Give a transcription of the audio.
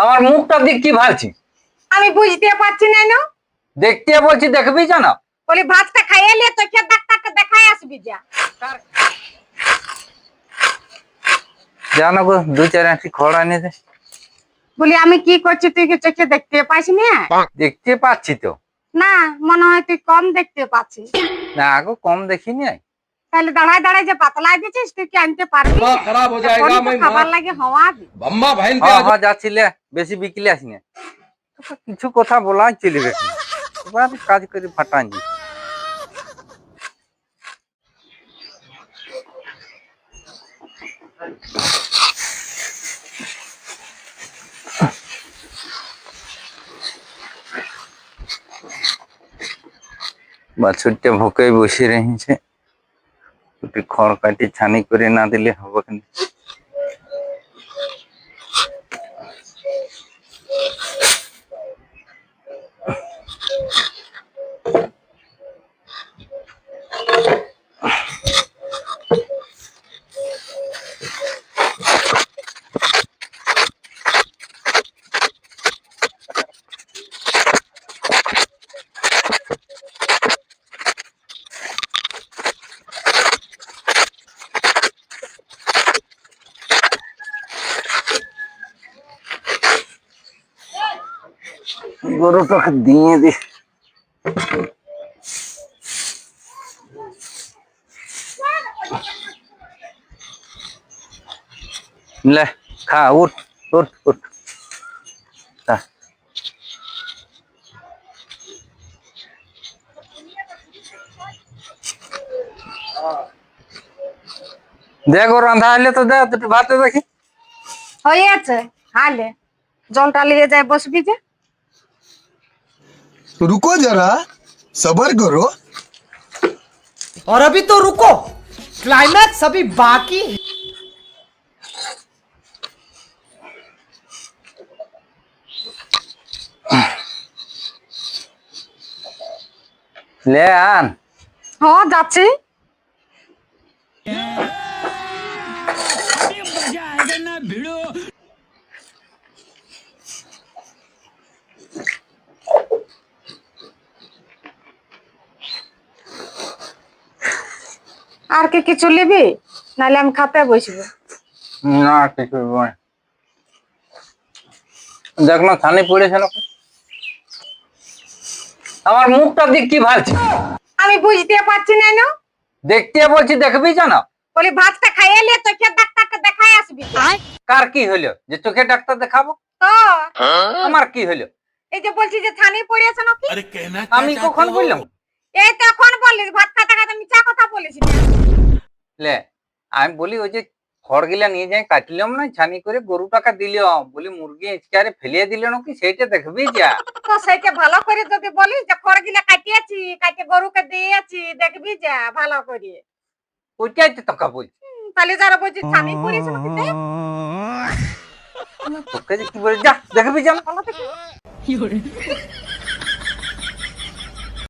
আমার মুখটা দিক কি ভালছি আমি বুঝতে পারছি না না। দেখতে বলছি দেখবি জানা বলি ভাতটা খাইয়ে নিয়ে তোকে ডাক্তারকে দেখাই আসবি যা। জানো গো 2-4 আঁটি খড় আনে দে। বলি আমি কি করছি তুই কি চোখে দেখতে পাইস না? দেখতে পাচ্ছি তো। না মনে হয় তুই কম দেখতে পাচ্ছিস। না গো কম দেখিনি। তাহলে দাঁড়ায় দাঁড়ায় যে পাতলা দিচ্ছিস তুই কি আনতে পারবি? খারাপ হয়ে যায়গা मैं খাবার লাগে হওয়াবি। बम्मा बहन হ্যাঁ যাচ্ছিলে বেশি বিকিলে আসিনি কিছু কথা বলাই চলবে এবার কাজ করে ফাটানি বাছুরটা ভোকে বসে রয়েছে একটু খড় কাটি ছানি করে না দিলে হবে কেন গরুটাকে দিয়ে দি লে খা উঠ উঠ উঠ দেখো রান্ধা হলে তো দেখ দুটো ভাতে দেখি হয়েছে হালে জলটা নিয়ে যায় বসবি যে। रुको जरा सबर करो। और अभी तो रुको, क्लाइमैक्स अभी बाकी है। ले आन হ্যাঁ যাচ্ছি। আর কি কিছু নিবি নাহলে আমি খাতে বসবো। না কিছু নয় দেখ না ছানি পড়েছে না আমার মুখটা দিক কি ভালছে আমি বুঝতে পারছি না না। দেখতে বলছি দেখবি জানা বলি ভাতটা খাইয়ে নিয়ে তোকে ডাক্তারকে দেখাই আসবি যা। কার কি হলো যে চোখে ডাক্তার দেখাবো তো আমার কি হলো এই যে বলছি যে ছানি পড়েছে নাকি আমি কখন বললাম এই তো এখন বললি ভাত খাতে খাতে মিথ্যা কথা বলিস না। লে আমি বলি ওই যে খড় গিলা নিয়ে যাই কাটলাম না ছানি করে গরুটাকে দিলাম বলি মুরগি ইচকারে ফেলিয়ে দিল নাকি সেইটা দেখবি যা তো সেইটা ভালো করে যদি বলিস যে খড় গিলা কাটিয়েছি কাটে গরুকে দিয়েছি দেখবি যা ভালো করে। ওইটাই তো তোকে বলছি তাহলে যারা বলছি ছানি পড়েছে নাকি দেখ তোকে যে কি বলে যা দেখবি যা ভালো থেকে